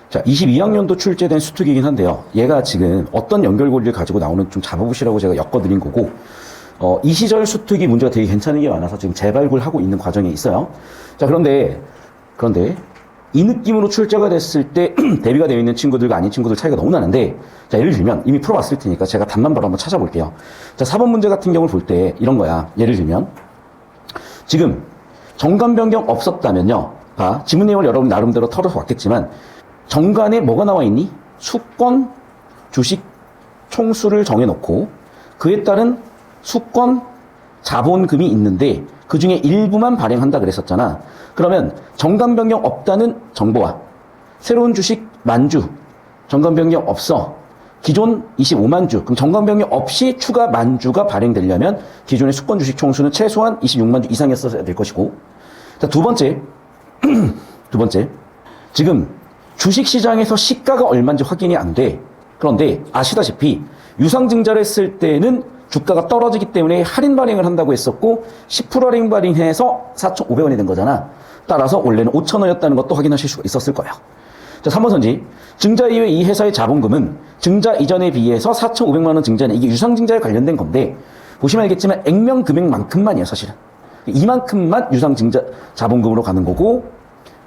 자, 22학년도 출제된 수특이긴 한데요. 얘가 지금 어떤 연결고리를 가지고 나오는 좀 잡아보시라고 제가 엮어드린 거고, 이 시절 수특이 문제가 되게 괜찮은 게 많아서 지금 재발굴하고 있는 과정에 있어요. 자, 그런데 이 느낌으로 출제가 됐을 때 대비가 되어 있는 친구들과 아닌 친구들 차이가 너무 나는데, 자, 예를 들면 이미 풀어봤을 테니까 제가 답만 바로 한번 찾아볼게요. 자, 4번 문제 같은 경우를 볼 때 이런 거야. 예를 들면 지금 정관 변경 없었다면요. 봐, 지문 내용을 여러분 나름대로 털어서 왔겠지만 정관에 뭐가 나와 있니? 수권, 주식, 총수를 정해놓고 그에 따른 수권, 자본금이 있는데 그 중에 일부만 발행한다 그랬었잖아. 그러면 정관 변경 없다는 정보와 새로운 주식 만주, 정관 변경 없어. 기존 25만 주, 그럼 정관 변경 없이 추가 만주가 발행되려면 기존의 수권 주식 총수는 최소한 26만 주 이상이었어야 될 것이고. 자, 두 번째. 지금 주식시장에서 시가가 얼마인지 확인이 안 돼. 그런데 아시다시피 유상증자를 했을 때는 주가가 떨어지기 때문에 할인 발행을 한다고 했었고 10% 할인 발행해서 4,500원이 된 거잖아. 따라서 원래는 5,000원이었다는 것도 확인하실 수가 있었을 거예요. 자, 3번 선지. 증자 이후에 이 회사의 자본금은 증자 이전에 비해서 4,500만 원 증자는 이게 유상증자에 관련된 건데 보시면 알겠지만 액면 금액만큼만이에요, 사실은. 이만큼만 유상증자 자본금으로 가는 거고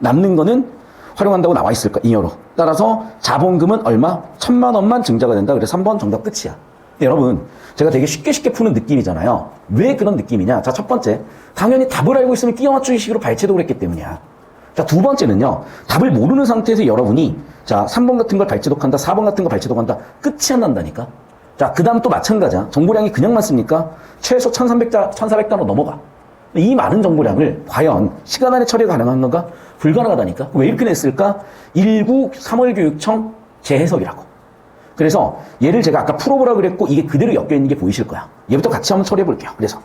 남는 거는 활용한다고 나와 있을 까 잉여로. 따라서 자본금은 얼마? 1,000만 원만 증자가 된다. 그래서 3번 정답 끝이야. 근데 여러분, 제가 되게 쉽게 푸는 느낌이잖아요. 왜 그런 느낌이냐? 자, 첫 번째, 당연히 답을 알고 있으면 끼워 맞추기 식으로 발췌도를 했기 때문이야. 자, 두 번째는요, 답을 모르는 상태에서 여러분이 자, 3번 같은 걸 발췌독한다, 4번 같은 걸 발췌독한다, 끝이 안 난다니까. 자, 그 다음 또 마찬가지야. 정보량이 그냥 많습니까? 최소 1,400단어 넘어가. 이 많은 정보량을 과연 시간 안에 처리가 가능한 건가? 불가능하다니까. 왜 이렇게 냈을까? 3월교육청 재해석이라고. 그래서 얘를 제가 아까 풀어보라 그랬고 이게 그대로 엮여있는 게 보이실 거야. 얘부터 같이 한번 처리해 볼게요. 그래서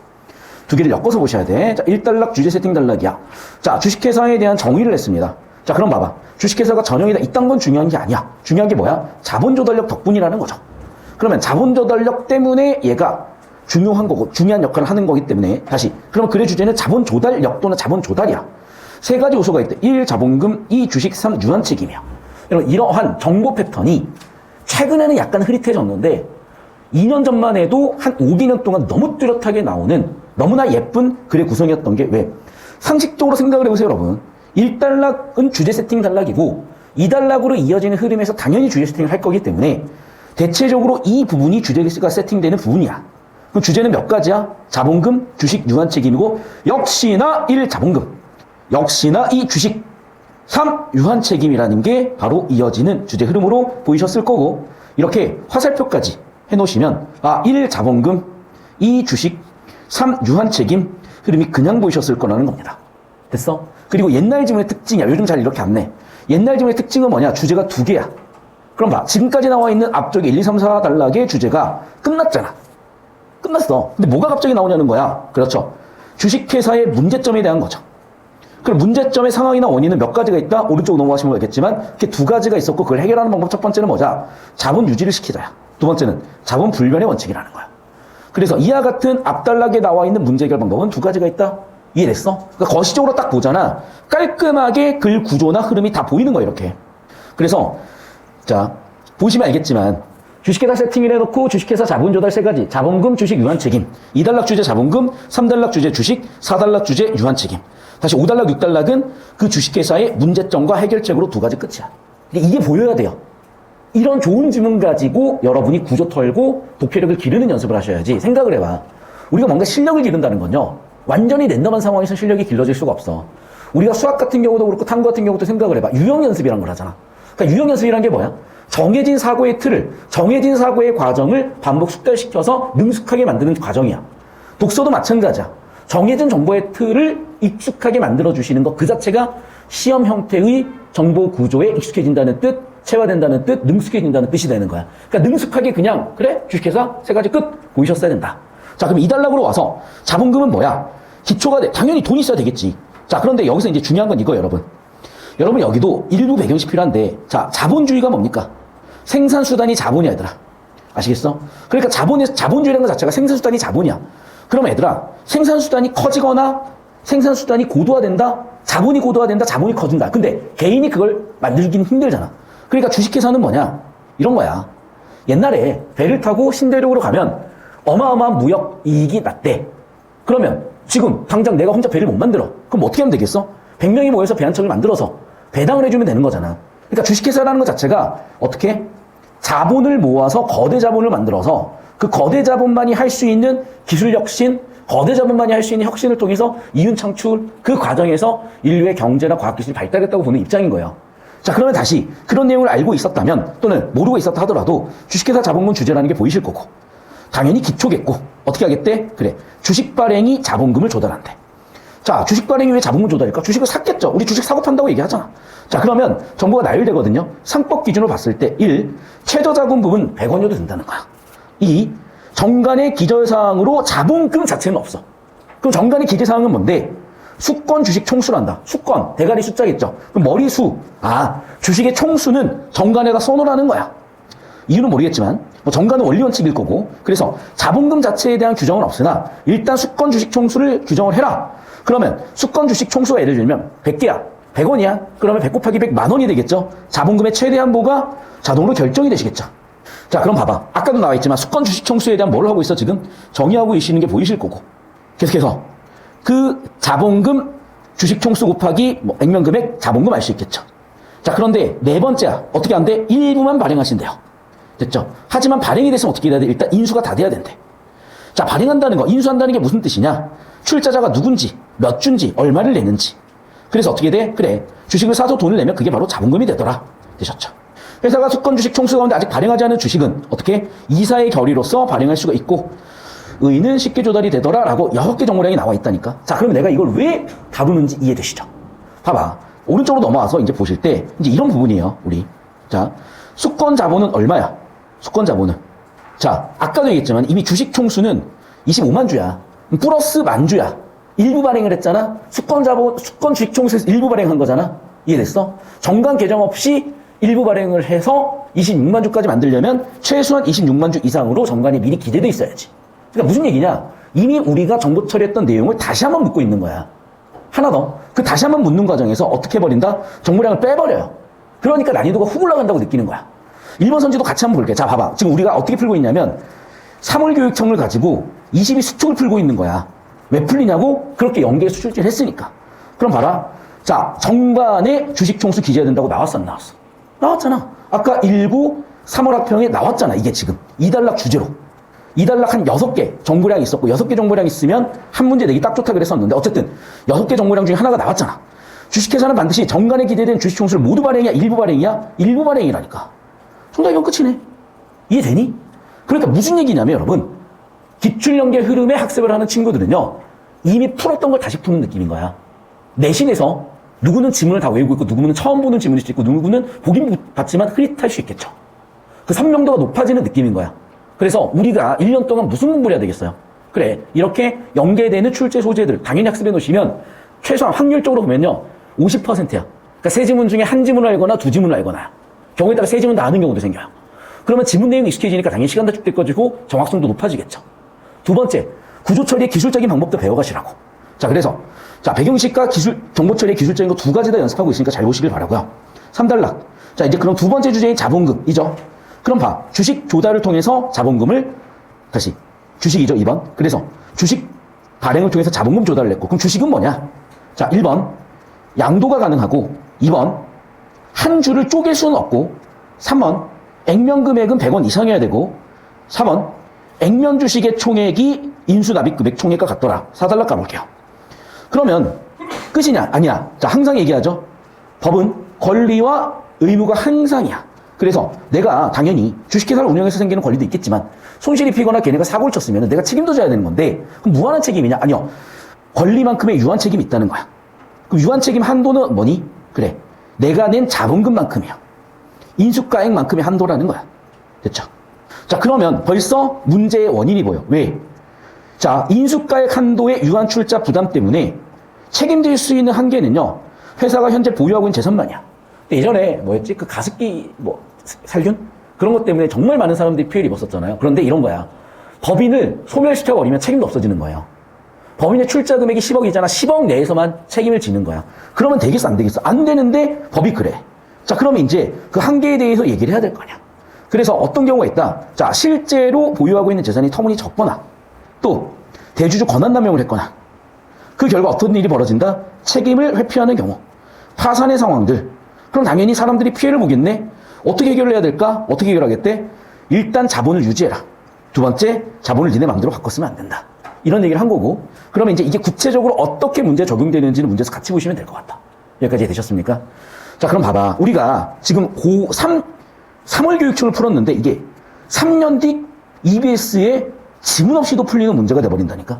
두 개를 엮어서 보셔야 돼. 자, 1단락 주제 세팅 단락이야. 자, 주식회사에 대한 정의를 했습니다. 자, 그럼 봐봐. 주식회사가 전형이다. 이딴 건 중요한 게 아니야. 중요한 게 뭐야? 자본조달력 덕분이라는 거죠. 그러면 자본조달력 때문에 얘가 중요한 거고 중요한 역할을 하는 거기 때문에 다시 그러면 글의 주제는 자본조달력 또는 자본조달이야. 세 가지 요소가 있대. 1. 자본금, 2. 주식, 3. 유한책임이야. 여러분, 이러한 정보 패턴이 최근에는 약간 흐릿해졌는데 2년 전만 해도 한 5개년 동안 너무 뚜렷하게 나오는 너무나 예쁜 글의 구성이었던 게 왜? 상식적으로 생각을 해보세요, 여러분. 1단락은 주제 세팅 단락이고 2단락으로 이어지는 흐름에서 당연히 주제 세팅을 할 거기 때문에 대체적으로 이 부분이 주제가 세팅되는 부분이야. 그럼 주제는 몇 가지야? 자본금, 주식, 유한책임이고 역시나 1. 자본금, 역시나 2. 주식, 3. 유한책임이라는 게 바로 이어지는 주제 흐름으로 보이셨을 거고 이렇게 화살표까지 해놓으시면 1. 자본금, 2. 주식, 3. 유한책임 흐름이 그냥 보이셨을 거라는 겁니다. 됐어? 그리고 옛날 지문의 특징이야. 요즘 잘 이렇게 안 내. 옛날 지문의 특징은 뭐냐? 주제가 두 개야. 그럼 봐. 지금까지 나와 있는 앞쪽에 1, 2, 3, 4 단락의 주제가 끝났잖아. 끝났어. 근데 뭐가 갑자기 나오냐는 거야. 그렇죠. 주식회사의 문제점에 대한 거죠. 그럼 문제점의 상황이나 원인은 몇 가지가 있다? 오른쪽 넘어가시면 알겠지만 이렇게 두 가지가 있었고 그걸 해결하는 방법 첫 번째는 뭐냐? 자본 유지를 시키자야. 두 번째는 자본 불변의 원칙이라는 거야. 그래서 이와 같은 앞단락에 나와 있는 문제 해결 방법은 두 가지가 있다? 이해됐어? 그러니까 거시적으로 딱 보잖아. 깔끔하게 글 구조나 흐름이 다 보이는 거야, 이렇게. 그래서 자, 보시면 알겠지만 주식회사 세팅을 해놓고 주식회사 자본조달 세 가지. 자본금, 주식, 유한책임. 2단락 주제 자본금, 3단락 주제 주식, 4단락 주제 유한책임. 다시 5단락, 6단락은 그 주식회사의 문제점과 해결책으로 두 가지 끝이야. 이게 보여야 돼요. 이런 좋은 지문 가지고 여러분이 구조 털고 독해력을 기르는 연습을 하셔야지. 생각을 해봐. 우리가 뭔가 실력을 기른다는 건요. 완전히 랜덤한 상황에서 실력이 길러질 수가 없어. 우리가 수학 같은 경우도 그렇고 탐구 같은 경우도 생각을 해봐. 유형 연습이란 걸 하잖아. 그러니까 유형 연습이란 게 뭐야? 정해진 사고의 틀을, 정해진 사고의 과정을 반복 숙달시켜서 능숙하게 만드는 과정이야. 독서도 마찬가지야. 정해진 정보의 틀을 익숙하게 만들어주시는 것 그 자체가 시험 형태의 정보 구조에 익숙해진다는 뜻, 체화된다는 뜻, 능숙해진다는 뜻이 되는 거야. 그러니까 능숙하게 그냥 그래? 주식회사 세 가지 끝 보이셨어야 된다. 자, 그럼 2단락으로 와서 자본금은 뭐야? 기초가 당연히 돈이 있어야 되겠지. 자, 그런데 여기서 이제 중요한 건 이거예요, 여러분. 여러분 여기도 일부 배경식 필요한데 자, 자본주의가 뭡니까? 생산수단이 자본이야, 얘들아. 아시겠어? 그러니까 자본주의라는 것 자체가 생산수단이 자본이야. 그럼 얘들아, 생산수단이 커지거나 생산수단이 고도화된다? 자본이 고도화된다? 자본이 커진다? 근데 개인이 그걸 만들긴 힘들잖아. 그러니까 주식회사는 뭐냐? 이런 거야. 옛날에 배를 타고 신대륙으로 가면 어마어마한 무역 이익이 났대. 그러면 지금 당장 내가 혼자 배를 못 만들어. 그럼 어떻게 하면 되겠어? 100명이 모여서 배 한 척을 만들어서 배당을 해주면 되는 거잖아. 그러니까 주식회사라는 것 자체가 어떻게? 자본을 모아서 거대 자본을 만들어서 그 거대 자본만이 할 수 있는 기술 혁신, 거대 자본만이 할 수 있는 혁신을 통해서 이윤 창출, 그 과정에서 인류의 경제나 과학기술이 발달했다고 보는 입장인 거예요. 자, 그러면 다시 그런 내용을 알고 있었다면 또는 모르고 있었다 하더라도 주식회사 자본금 주제라는 게 보이실 거고 당연히 기초겠고 어떻게 하겠대? 그래, 주식 발행이 자본금을 조달한대. 자, 주식 발행이 왜 자본금 조달일까? 주식을 샀겠죠. 우리 주식 사고 판다고 얘기하잖아. 자, 그러면 정보가 나열되거든요. 상법 기준으로 봤을 때 1. 최저 자본금은 100원이어도 된다는 거야. 2. 정관의 기재사항으로 자본금 자체는 없어. 그럼 정관의 기재사항은 뭔데? 수권 주식 총수란다. 수권, 대가리 숫자겠죠. 그럼 머리수. 아, 주식의 총수는 정관에다 써놓으라는 거야. 이유는 모르겠지만 뭐 정관은 원리 원칙일 거고 그래서 자본금 자체에 대한 규정은 없으나 일단 수권 주식 총수를 규정을 해라. 그러면 수권 주식 총수가 예를 들면 100개야. 100원이야. 그러면 100 곱하기 100 만원이 되겠죠. 자본금의 최대한보가 자동으로 결정이 되시겠죠. 자, 그럼 봐봐. 아까도 나와 있지만 수권 주식 총수에 대한 뭘 하고 있어 지금? 정의하고 계시는 게 보이실 거고. 계속해서 그 자본금 주식 총수 곱하기 뭐 액면 금액 자본금 알 수 있겠죠. 자, 그런데 네 번째야. 어떻게 한대? 일부만 발행하신대요. 됐죠? 하지만 발행이 됐으면 어떻게 해야 돼? 일단 인수가 다 돼야 된대. 자, 발행한다는 거, 인수한다는 게 무슨 뜻이냐? 출자자가 누군지, 몇 주인지, 얼마를 내는지. 그래서 어떻게 돼? 그래, 주식을 사서 돈을 내면 그게 바로 자본금이 되더라. 되셨죠? 회사가 수권 주식 총수 가운데 아직 발행하지 않은 주식은 어떻게? 이사의 결의로서 발행할 수가 있고 의는 쉽게 조달이 되더라라고 6개 정보량이 나와 있다니까. 자, 그러면 내가 이걸 왜 다루는지 이해되시죠? 봐봐. 오른쪽으로 넘어와서 이제 보실 때 이제 이런 부분이에요, 우리. 자, 수권 자본은 얼마야? 수권 자본은. 자, 아까도 얘기했지만 이미 주식 총수는 25만 주야. 플러스 만 주야. 일부 발행을 했잖아. 수권 자본, 수권 주식 총수에서 일부 발행한 거잖아. 이해됐어? 정관 개정 없이 일부 발행을 해서 26만 주까지 만들려면 최소한 26만 주 이상으로 정관이 미리 기재돼 있어야지. 그러니까 무슨 얘기냐? 이미 우리가 정보 처리했던 내용을 다시 한번 묻고 있는 거야. 하나 더. 그 다시 한번 묻는 과정에서 어떻게 해버린다? 정보량을 빼버려요. 그러니까 난이도가 훅 올라간다고 느끼는 거야. 1번 선지도 같이 한번 볼게. 자, 봐봐. 지금 우리가 어떻게 풀고 있냐면 3월 교육청을 가지고 22 수축을 풀고 있는 거야. 왜 풀리냐고? 그렇게 연계 수출질 했으니까. 그럼 봐라. 자, 정관에 주식 총수 기재해야 된다고 나왔어, 안 나왔어? 나왔잖아. 아까 1부 3월 학평에 나왔잖아. 이게 지금 2단락 주제로. 2단락 한 6개 정보량이 있었고 6개 정보량이 있으면 한 문제 내기 딱 좋다 그랬었는데 어쨌든 6개 정보량 중에 하나가 나왔잖아. 주식회사는 반드시 정관에 기재된 주식 총수를 모두 발행이야? 일부 발행이야? 일부 발행이라니까. 정답이면 끝이네. 이해되니? 그러니까 무슨 얘기냐면 여러분, 기출연계 흐름에 학습을 하는 친구들은요 이미 풀었던 걸 다시 푸는 느낌인 거야. 내신에서 누구는 지문을 다 외우고 있고 누구는 처음 보는 지문일 수 있고 누구는 보긴 봤지만 흐릿할 수 있겠죠. 그 선명도가 높아지는 느낌인 거야. 그래서 우리가 1년 동안 무슨 공부를 해야 되겠어요? 그래, 이렇게 연계되는 출제 소재들 당연히 학습해 놓으시면 최소한 확률적으로 보면요 50%야. 그러니까 세 지문 중에 한 지문을 알거나 두 지문을 알거나 경우에 따라 세 지문 다 아는 경우도 생겨요. 그러면 지문 내용이 익숙해지니까 당연히 시간 단축될 것이고 정확성도 높아지겠죠. 두 번째, 구조 처리의 기술적인 방법도 배워가시라고. 자, 그래서 자, 배경식과 기술, 정보 처리의 기술적인 거 두 가지 다 연습하고 있으니까 잘 보시길 바라고요. 3단락. 자, 이제 그럼 두 번째 주제인 자본금이죠. 그럼 봐. 주식 조달을 통해서 자본금을 다시 주식이죠, 2번. 그래서 주식 발행을 통해서 자본금 조달을 했고 그럼 주식은 뭐냐? 자, 1번. 양도가 가능하고 2번. 한 주를 쪼갤 수는 없고 3번. 액면 금액은 100원 이상이어야 되고 4번. 액면 주식의 총액이 인수 납입 금액 총액과 같더라. 4단락 가볼게요. 그러면 끝이냐? 아니야. 자, 항상 얘기하죠. 법은 권리와 의무가 항상이야. 그래서 내가 당연히 주식회사를 운영해서 생기는 권리도 있겠지만 손실 입히거나 걔네가 사고를 쳤으면 내가 책임도 져야 되는 건데 그럼 무한한 책임이냐? 아니요. 권리만큼의 유한 책임이 있다는 거야. 그럼 유한 책임 한도는 뭐니? 그래. 내가 낸 자본금만큼이야. 인수가액만큼의 한도라는 거야. 됐죠? 자, 그러면 벌써 문제의 원인이 보여. 왜? 자, 인수가액 한도의 유한 출자 부담 때문에 책임질 수 있는 한계는요, 회사가 현재 보유하고 있는 재산만이야. 근데 예전에 뭐였지? 그 가습기, 살균? 그런 것 때문에 정말 많은 사람들이 피해를 입었었잖아요. 그런데 이런 거야. 법인을 소멸시켜버리면 책임도 없어지는 거예요. 법인의 출자 금액이 10억이잖아. 10억 내에서만 책임을 지는 거야. 그러면 되겠어, 안 되겠어? 안 되는데 법이 그래. 자, 그러면 이제 그 한계에 대해서 얘기를 해야 될 거 아니야. 그래서 어떤 경우가 있다. 자, 실제로 보유하고 있는 재산이 터무니 적거나 또 대주주 권한남용을 했거나 그 결과 어떤 일이 벌어진다? 책임을 회피하는 경우, 파산의 상황들. 그럼 당연히 사람들이 피해를 보겠네. 어떻게 해결을 해야 될까? 어떻게 해결하겠대? 일단 자본을 유지해라. 두 번째, 자본을 니네 마음대로 바꿨으면 안 된다. 이런 얘기를 한 거고, 그러면 이제 이게 구체적으로 어떻게 문제 적용되는지는 문제에서 같이 보시면 될 것 같다. 여기까지 되셨습니까? 자, 그럼 봐봐. 우리가 지금 고3, 3월 교육청을 풀었는데 이게 3년 뒤 EBS에 지문 없이도 풀리는 문제가 돼버린다니까.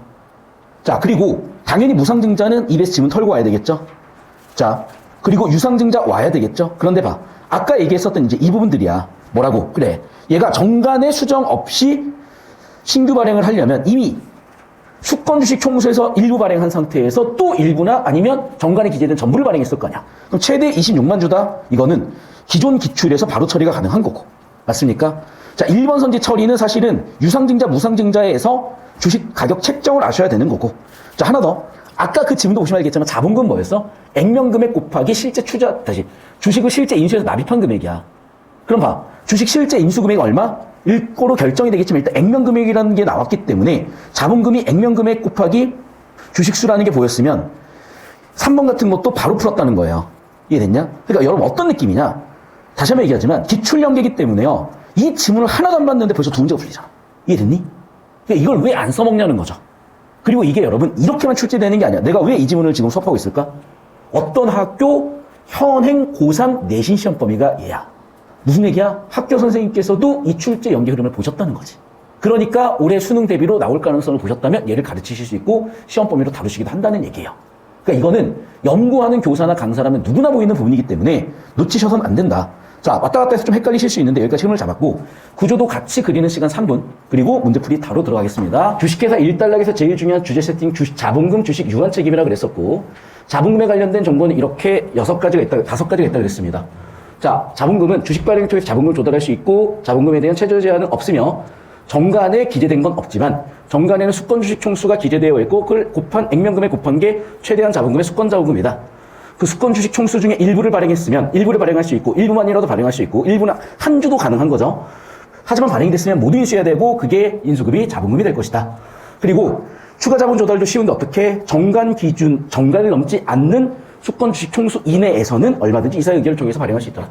자, 그리고 당연히 무상증자는 EBS 지문 털고 와야 되겠죠. 자, 그리고 유상증자 와야 되겠죠. 그런데 봐. 아까 얘기했었던 이제 이 부분들이야. 뭐라고? 그래. 얘가 정관의 수정 없이 신규 발행을 하려면 이미 수권주식 총수에서 일부 발행한 상태에서 또 일부나 아니면 정관에 기재된 전부를 발행했을 거 아니야. 그럼 최대 26만 주다? 이거는 기존 기출에서 바로 처리가 가능한 거고. 맞습니까? 자, 1번 선지 처리는 사실은 유상증자, 무상증자에서 주식 가격 책정을 아셔야 되는 거고. 자, 하나 더. 아까 그 지문도 보시면 알겠지만 자본금 뭐였어? 액면금액 곱하기 실제 주식을 실제 인수해서 납입한 금액이야. 그럼 봐. 주식 실제 인수금액이 얼마? 일고로 결정이 되겠지만 일단 액면금액이라는 게 나왔기 때문에 자본금이 액면금액 곱하기 주식수라는 게 보였으면 3번 같은 것도 바로 풀었다는 거예요. 이해됐냐? 그러니까 여러분 어떤 느낌이냐? 다시 한번 얘기하지만 기출연계이기 때문에요. 이 지문을 하나도 안 봤는데 벌써 두 문제가 풀리잖아. 이해됐니? 그러니까 이걸 왜 안 써먹냐는 거죠. 그리고 이게 여러분 이렇게만 출제되는 게 아니야. 내가 왜 이 지문을 지금 수업하고 있을까? 어떤 학교 현행 고3 내신 시험 범위가 얘야. 무슨 얘기야? 학교 선생님께서도 이 출제 연계 흐름을 보셨다는 거지. 그러니까 올해 수능 대비로 나올 가능성을 보셨다면 얘를 가르치실 수 있고 시험 범위로 다루시기도 한다는 얘기예요. 그러니까 이거는 연구하는 교사나 강사라면 누구나 보이는 부분이기 때문에 놓치셔서는 안 된다. 자, 왔다 갔다 해서 좀 헷갈리실 수 있는데 여기까지 흐름을 잡았고 구조도 같이 그리는 시간 3분 그리고 문제풀이 바로 들어가겠습니다. 주식회사 1단락에서 제일 중요한 주제 세팅 자본금 주식 유한 책임이라고 그랬었고 자본금에 관련된 정보는 이렇게 6가지가 있다, 5가지가 있다고 그랬습니다. 자, 자본금은 주식 발행을 통해서 자본금을 조달할 수 있고 자본금에 대한 최저 제한은 없으며 정관에 기재된 건 없지만 정관에는 수권 주식 총수가 기재되어 있고 그걸 곱한 액면금에 곱한 게 최대한 자본금의 수권 자본금이다. 그 수권 주식 총수 중에 일부를 발행했으면 일부를 발행할 수 있고 일부만이라도 발행할 수 있고 일부는 한 주도 가능한 거죠. 하지만 발행이 됐으면 모두 인수해야 되고 그게 인수급이 자본금이 될 것이다. 그리고 추가 자본 조달도 쉬운데 어떻게 정관 기준, 정관을 넘지 않는 수권 주식 총수 이내에서는 얼마든지 이사 의결을 통해서 발행할 수 있더라.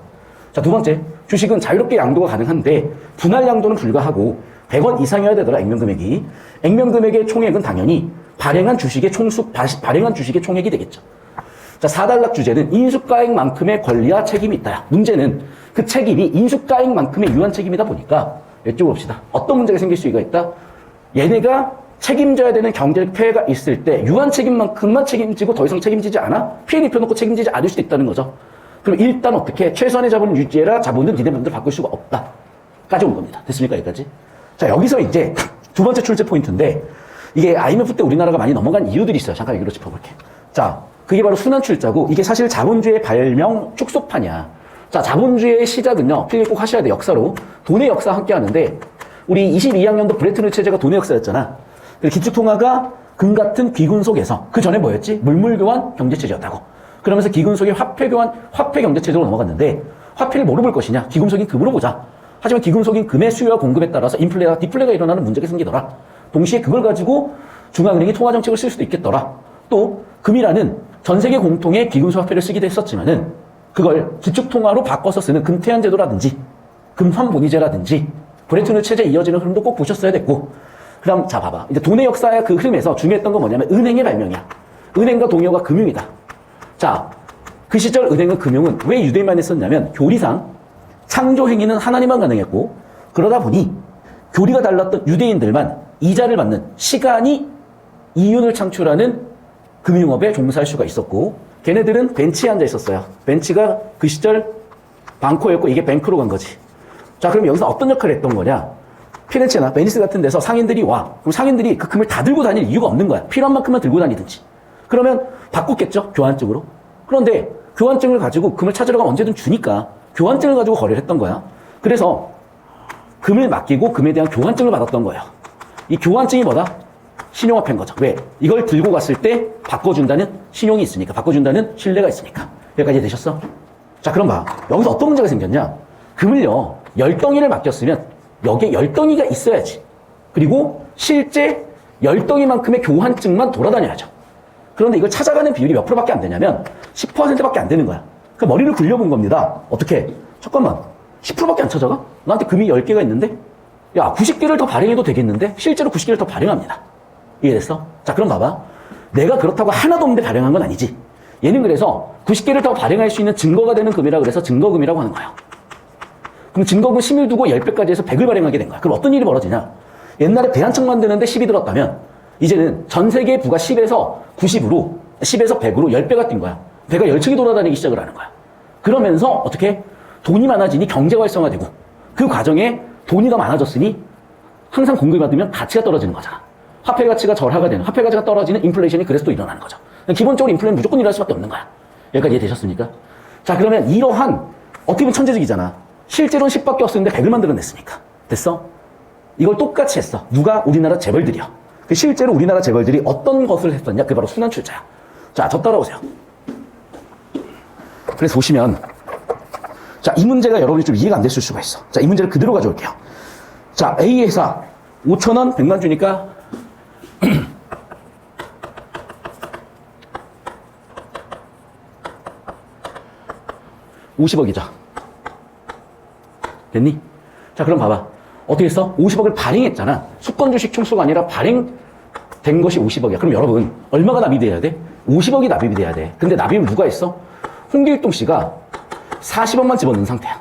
자, 두 번째, 주식은 자유롭게 양도가 가능한데 분할 양도는 불가하고 100원 이상이어야 되더라. 액면금액이. 액면금액의 총액은 당연히 발행한 주식의 총액이 되겠죠. 자, 4단락 주제는 인수가액만큼의 권리와 책임이 있다. 문제는 그 책임이 인수가액만큼의 유한 책임이다 보니까 여쭤봅시다. 어떤 문제가 생길 수가 있다? 얘네가 책임져야 되는 경제적 폐해가 있을 때 유한 책임만큼만 책임지고 더 이상 책임지지 않아? 피해를 입혀놓고 책임지지 않을 수도 있다는 거죠. 그럼 일단 어떻게? 최소한의 자본을 유지해라. 자본은 니네 맘대로 바꿀 수가 없다. 까지 온 겁니다. 됐습니까? 여기까지? 자, 여기서 이제 두 번째 출제 포인트인데 이게 IMF 때 우리나라가 많이 넘어간 이유들이 있어요. 잠깐 여기로 짚어볼게. 자, 그게 바로 순환출자고 이게 사실 자본주의 발명 축소판이야. 자, 자본주의의 시작은요. 필기 꼭 하셔야 돼. 역사로. 돈의 역사 함께 하는데 우리 22학년도 브레튼 우드 체제가 돈의 역사였잖아. 기축통화가 금 같은 귀군 속에서 그 전에 뭐였지? 물물교환 경제체제였다고. 그러면서 귀군 속에 화폐교환, 화폐 경제체제로 넘어갔는데 화폐를 뭐로 볼 것이냐? 귀금속인 금으로 보자. 하지만 귀금속인 금의 수요와 공급에 따라서 인플레가 디플레가 일어나는 문제가 생기더라. 동시에 그걸 가지고 중앙은행이 통화정책을 쓸 수도 있겠더라. 또 금이라는 전 세계 공통의 귀금속 화폐를 쓰기도 했었지만은 그걸 기축통화로 바꿔서 쓰는 금태환제도라든지 금환본위제라든지 브레튼 우드 체제에 이어지는 흐름도 꼭 보셨어야 됐고 그럼 자 봐봐. 이제 돈의 역사의 그 흐름에서 중요했던 건 뭐냐면 은행의 발명이야. 은행과 동요가 금융이다. 자, 그 시절 은행은 금융은 왜 유대인만 했었냐면 교리상 창조 행위는 하나님만 가능했고 그러다 보니 교리가 달랐던 유대인들만 이자를 받는 시간이 이윤을 창출하는 금융업에 종사할 수가 있었고 걔네들은 벤치에 앉아 있었어요. 벤치가 그 시절 방코였고 이게 뱅크로 간 거지. 자, 그럼 여기서 어떤 역할을 했던 거냐? 피렌체나 베니스 같은 데서 상인들이 와. 그럼 상인들이 그 금을 다 들고 다닐 이유가 없는 거야. 필요한 만큼만 들고 다니든지. 그러면 바꿨겠죠? 교환증으로. 그런데 교환증을 가지고 금을 찾으러 가면 언제든 주니까 교환증을 가지고 거래를 했던 거야. 그래서 금을 맡기고 금에 대한 교환증을 받았던 거예요. 이 교환증이 뭐다? 신용화폐인 거죠. 왜? 이걸 들고 갔을 때 바꿔준다는 신용이 있으니까. 바꿔준다는 신뢰가 있으니까. 여기까지 되셨어? 자, 그럼 봐. 여기서 어떤 문제가 생겼냐? 금을요, 10덩이를 맡겼으면 여기에 10덩이가 있어야지. 그리고 실제 10덩이만큼의 교환증만 돌아다녀야죠. 그런데 이걸 찾아가는 비율이 몇 프로밖에 안 되냐면 10%밖에 안 되는 거야. 그 머리를 굴려본 겁니다. 어떻게? 잠깐만. 10%밖에 안 찾아가? 나한테 금이 10개가 있는데? 야, 90개를 더 발행해도 되겠는데? 실제로 90개를 더 발행합니다. 이해됐어? 자, 그럼 봐봐. 내가 그렇다고 하나도 없는데 발행한 건 아니지. 얘는 그래서 90개를 더 발행할 수 있는 증거가 되는 금이라 그래서 증거금이라고 하는 거야. 그럼 증거금 10을 두고 10배까지 해서 100을 발행하게 된 거야. 그럼 어떤 일이 벌어지냐? 옛날에 배 한 척 만드는데 10이 들었다면 이제는 전 세계 부가 10에서 90으로 10에서 100으로 10배가 뛴 거야. 배가 10척이 돌아다니기 시작을 하는 거야. 그러면서 어떻게? 돈이 많아지니 경제 활성화되고 그 과정에 돈이 더 많아졌으니 항상 공급이 받으면 가치가 떨어지는 거잖아. 화폐 가치가 절하가 되는, 화폐 가치가 떨어지는 인플레이션이 그래서 또 일어나는 거죠. 기본적으로 인플레이션은 무조건 일어날 수밖에 없는 거야. 여기까지 이해되셨습니까? 자, 그러면 이러한 어떻게 보면 천재적이잖아. 실제로는 10밖에 없었는데 100을 만들어냈으니까. 됐어? 이걸 똑같이 했어. 누가? 우리나라 재벌들이야. 실제로 우리나라 재벌들이 어떤 것을 했었냐? 그게 바로 순환출자야. 자, 저 따라오세요. 그래서 보시면, 자, 이 문제가 여러분이 좀 이해가 안 됐을 수가 있어. 자, 이 문제를 그대로 가져올게요. 자, A 회사 5,000원 100만 주니까 50억이죠. 됐니? 자, 그럼 봐봐. 어떻게 했어? 50억을 발행했잖아. 수권 주식 총수가 아니라 발행된 것이 50억이야. 그럼 여러분, 얼마가 납입돼야 돼? 50억이 납입이 돼야 돼. 근데 납입을 누가 했어? 홍길동 씨가 40억만 집어넣은 상태야.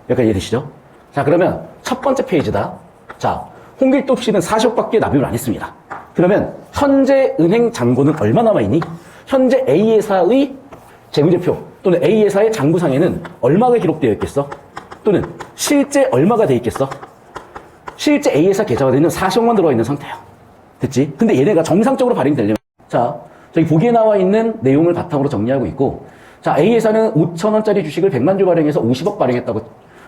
여기까지 이해되시죠? 자, 그러면 첫 번째 페이지다. 자, 홍길동 씨는 40억밖에 납입을 안 했습니다. 그러면 현재 은행 잔고는 얼마 남아있니? 현재 A회사의 재무제표 또는 A회사의 장부상에는 얼마가 기록되어 있겠어? 또는 실제 얼마가 돼 있겠어? 실제 A회사 계좌가 되는 40억만 들어있는 상태야. 됐지? 근데 얘네가 정상적으로 발행되려면, 자, 저기 보기에 나와 있는 내용을 바탕으로 정리하고 있고, 자, A회사는 5,000원짜리 주식을 100만 주 발행해서 50억 발행했다고.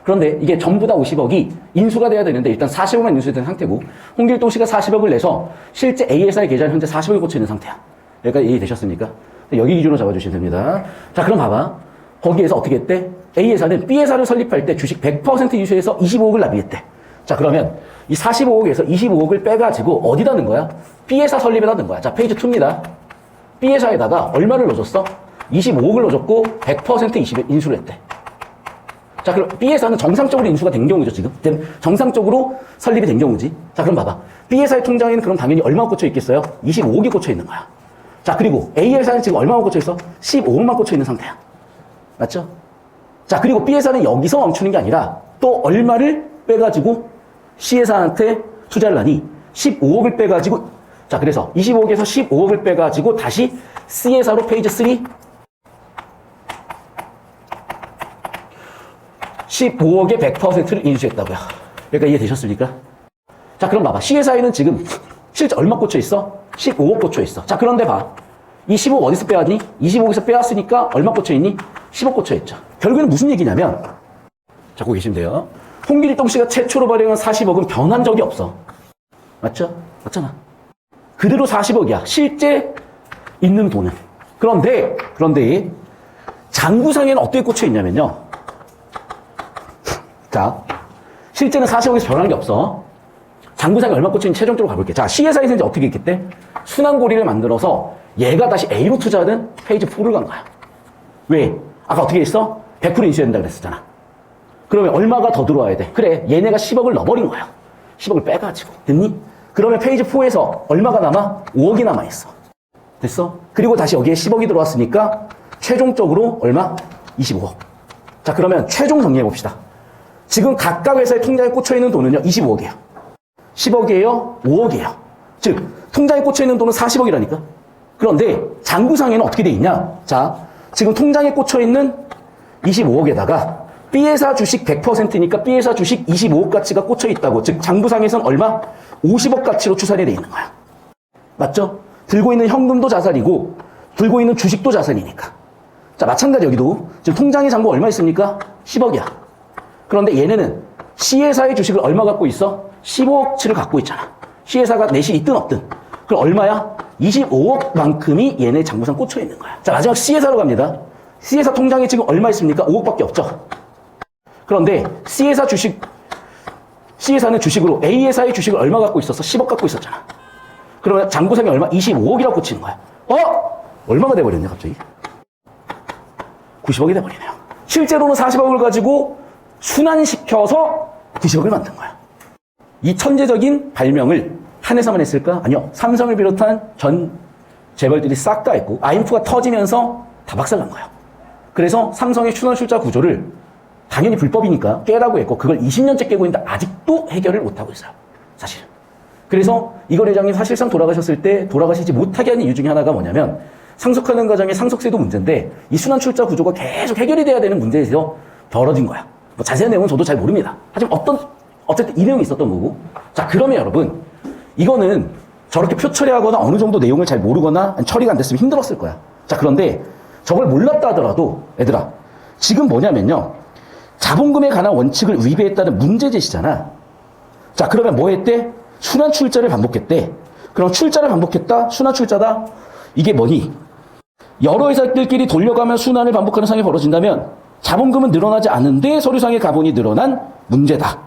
그런데 이게 전부 다 50억이 인수가 돼야 되는데 일단 40억만 인수된 상태고, 홍길동 씨가 40억을 내서 실제 A회사의 계좌는 현재 40억이 꽂혀있는 상태야. 여기까지 이해되셨습니까? 여기 기준으로 잡아주시면 됩니다. 자, 그럼 봐봐. 거기에서 어떻게 했대? A회사는 B회사를 설립할 때 주식 100% 인수해서 25억을 납입했대. 자, 그러면 이 45억에서 25억을 빼가지고 어디다 넣은 거야? B회사 설립에다 넣은 거야. 자, 페이지 2입니다. B회사에다가 얼마를 넣어줬어? 25억을 넣어줬고 100% 인수를 했대. 자, 그럼 B회사는 정상적으로 인수가 된 경우죠, 지금. 정상적으로 설립이 된 경우지. 자, 그럼 봐봐. B회사의 통장에는 그럼 당연히 얼마가 꽂혀 있겠어요? 25억이 꽂혀 있는 거야. 자, 그리고 A회사는 지금 얼마가 꽂혀 있어? 15억만 꽂혀 있는 상태야. 맞죠? 자, 그리고 B회사는 여기서 멈추는 게 아니라 또 얼마를 빼가지고 C회사한테 투자를 하니 15억을 빼가지고, 자, 그래서 25억에서 15억을 빼가지고 다시 C회사로 페이지 3 15억의 100%를 인수했다고요. 그러니까 이해되셨습니까? 자, 그럼 봐봐. C회사에는 지금 실제 얼마 꽂혀 있어? 15억 꽂혀 있어. 자, 그런데 봐. 이 15억 어디서 빼왔니? 25억에서 빼왔으니까 얼마 꽂혀 있니? 10억 꽂혀 있죠. 결국에는 무슨 얘기냐면, 잡고 계시면 돼요. 홍길동 씨가 최초로 발행한 40억은 변한 적이 없어. 맞죠? 맞잖아. 그대로 40억이야. 실제 있는 돈은. 그런데 장부상에는 어떻게 꽂혀 있냐면요. 자, 실제는 40억에서 변한 게 없어. 장부상에 얼마 꽂혀있는지 최종적으로 가볼게. 자, C회사에서 이제 어떻게 했겠대? 순환고리를 만들어서 얘가 다시 A로 투자하는 페이지 4를 간 거야. 왜? 아까 어떻게 했어? 100% 인수해야 된다고 그랬었잖아. 그러면 얼마가 더 들어와야 돼? 그래, 얘네가 10억을 넣어버린 거야. 10억을 빼가지고. 됐니? 그러면 페이지 4에서 얼마가 남아? 5억이 남아있어. 됐어? 그리고 다시 여기에 10억이 들어왔으니까 최종적으로 얼마? 25억. 자, 그러면 최종 정리해봅시다. 지금 각각 회사의 통장에 꽂혀있는 돈은요, 25억이에요. 10억이에요? 5억이에요. 즉, 통장에 꽂혀있는 돈은 40억이라니까. 그런데 장부상에는 어떻게 돼 있냐? 자, 지금 통장에 꽂혀있는 25억에다가 B회사 주식 100%니까 B회사 주식 25억 가치가 꽂혀있다고. 즉, 장부상에서는 얼마? 50억 가치로 추산이 돼 있는 거야. 맞죠? 들고 있는 현금도 자산이고 들고 있는 주식도 자산이니까. 자, 마찬가지 여기도 지금 통장에 잔고 얼마 있습니까? 10억이야. 그런데 얘네는 C회사의 주식을 얼마 갖고 있어? 15억치를 갖고 있잖아. C회사가 넷이 있든 없든. 그럼 얼마야? 25억만큼이 얘네 장부상 꽂혀 있는 거야. 자, 마지막 C회사로 갑니다. C회사 통장에 지금 얼마 있습니까? 5억밖에 없죠. 그런데 C회사는 주식으로 A회사의 주식을 얼마 갖고 있었어? 10억 갖고 있었잖아. 그러면 장부상이 얼마? 25억이라고 꽂히는 거야. 얼마가 돼버렸냐 갑자기? 90억이 돼버리네요. 실제로는 40억을 가지고 순환시켜서 90억을 만든 거야. 이 천재적인 발명을 한 회사만 했을까? 아니요. 삼성을 비롯한 전 재벌들이 싹 다 했고 IMF가 터지면서 다 박살난 거야. 그래서 삼성의 순환출자 구조를 당연히 불법이니까 깨라고 했고 그걸 20년째 깨고 있는데 아직도 해결을 못하고 있어요. 사실은. 그래서 이걸 회장님 사실상 돌아가셨을 때 돌아가시지 못하게 하는 이유 중에 하나가 뭐냐면 상속하는 과정의 상속세도 문제인데 이 순환출자 구조가 계속 해결이 돼야 되는 문제에서 벌어진 거야. 뭐 자세한 내용은 저도 잘 모릅니다. 하지만 어쨌든 이 내용이 있었던 거고. 자, 그러면 여러분 이거는 저렇게 표 처리하거나 어느 정도 내용을 잘 모르거나 처리가 안 됐으면 힘들었을 거야. 자, 그런데 저걸 몰랐다 하더라도 얘들아 지금 뭐냐면요. 자본금에 관한 원칙을 위배했다는 문제제시잖아. 자, 그러면 뭐 했대? 순환출자를 반복했대. 그럼 출자를 반복했다? 순환출자다? 이게 뭐니? 여러 회사들끼리 돌려가며 순환을 반복하는 상황이 벌어진다면 자본금은 늘어나지 않은데 서류상의 가본이 늘어난 문제다.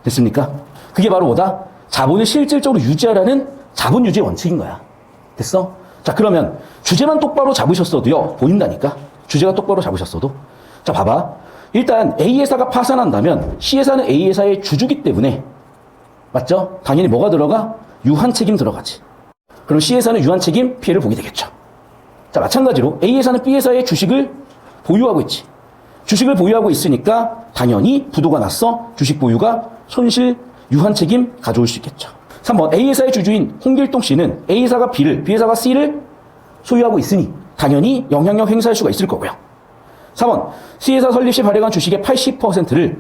됐습니까? 그게 바로 뭐다? 자본을 실질적으로 유지하라는 자본 유지의 원칙인 거야. 됐어? 자, 그러면 주제만 똑바로 잡으셨어도요. 보인다니까? 주제가 똑바로 잡으셨어도. 자, 봐봐. 일단 A회사가 파산한다면 C회사는 A회사의 주주기 때문에 맞죠? 당연히 뭐가 들어가? 유한책임 들어가지. 그럼 C회사는 유한책임 피해를 보게 되겠죠. 자, 마찬가지로 A회사는 B회사의 주식을 보유하고 있지. 주식을 보유하고 있으니까 당연히 부도가 났어. 주식 보유가 손실, 유한책임 가져올 수 있겠죠. 3번 A회사의 주주인 홍길동 씨는 A회사가 B를, B회사가 C를 소유하고 있으니 당연히 영향력 행사할 수가 있을 거고요. 4번 C회사 설립 시 발행한 주식의 80%를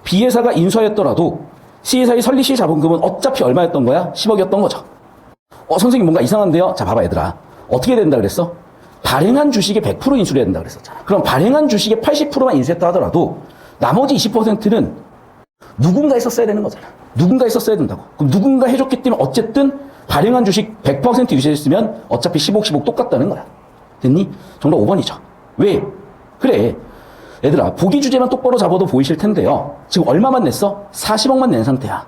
B회사가 인수하였더라도 C회사의 설립 시 자본금은 어차피 얼마였던 거야? 10억이었던 거죠. 선생님 뭔가 이상한데요? 자, 봐봐 얘들아. 어떻게 된다 그랬어? 발행한 주식의 100% 인수를 해야 된다 그랬었잖아. 그럼 발행한 주식의 80%만 인수했다 하더라도 나머지 20%는 누군가 했었어야 되는 거잖아. 누군가 했었어야 된다고. 그럼 누군가 해줬기 때문에 어쨌든 발행한 주식 100% 유지했으면 어차피 10억, 10억 똑같다는 거야. 됐니? 정답 5번이죠. 왜? 그래. 얘들아, 보기 주제만 똑바로 잡아도 보이실 텐데요. 지금 얼마만 냈어? 40억만 낸 상태야.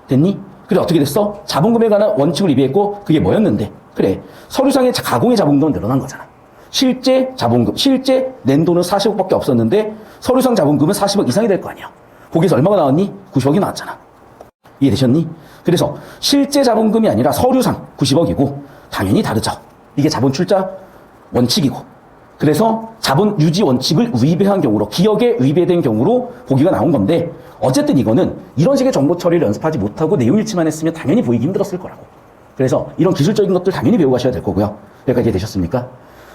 됐니? 그래, 어떻게 됐어? 자본금에 관한 원칙을 위배했고, 그게 뭐였는데? 그래, 서류상의 가공의 자본금은 늘어난 거잖아. 실제 자본금, 실제 낸 돈은 40억밖에 없었는데, 서류상 자본금은 40억 이상이 될 거 아니야. 거기서 얼마가 나왔니? 90억이 나왔잖아. 이해되셨니? 그래서 실제 자본금이 아니라 서류상 90억이고, 당연히 다르죠. 이게 자본 출자 원칙이고, 그래서 자본 유지 원칙을 위배한 경우로, 기억에 위배된 경우로 보기가 나온 건데 어쨌든 이거는 이런 식의 정보 처리를 연습하지 못하고 내용 일치만 했으면 당연히 보이기 힘들었을 거라고. 그래서 이런 기술적인 것들 당연히 배워가셔야 될 거고요. 여기까지 이해되셨습니까?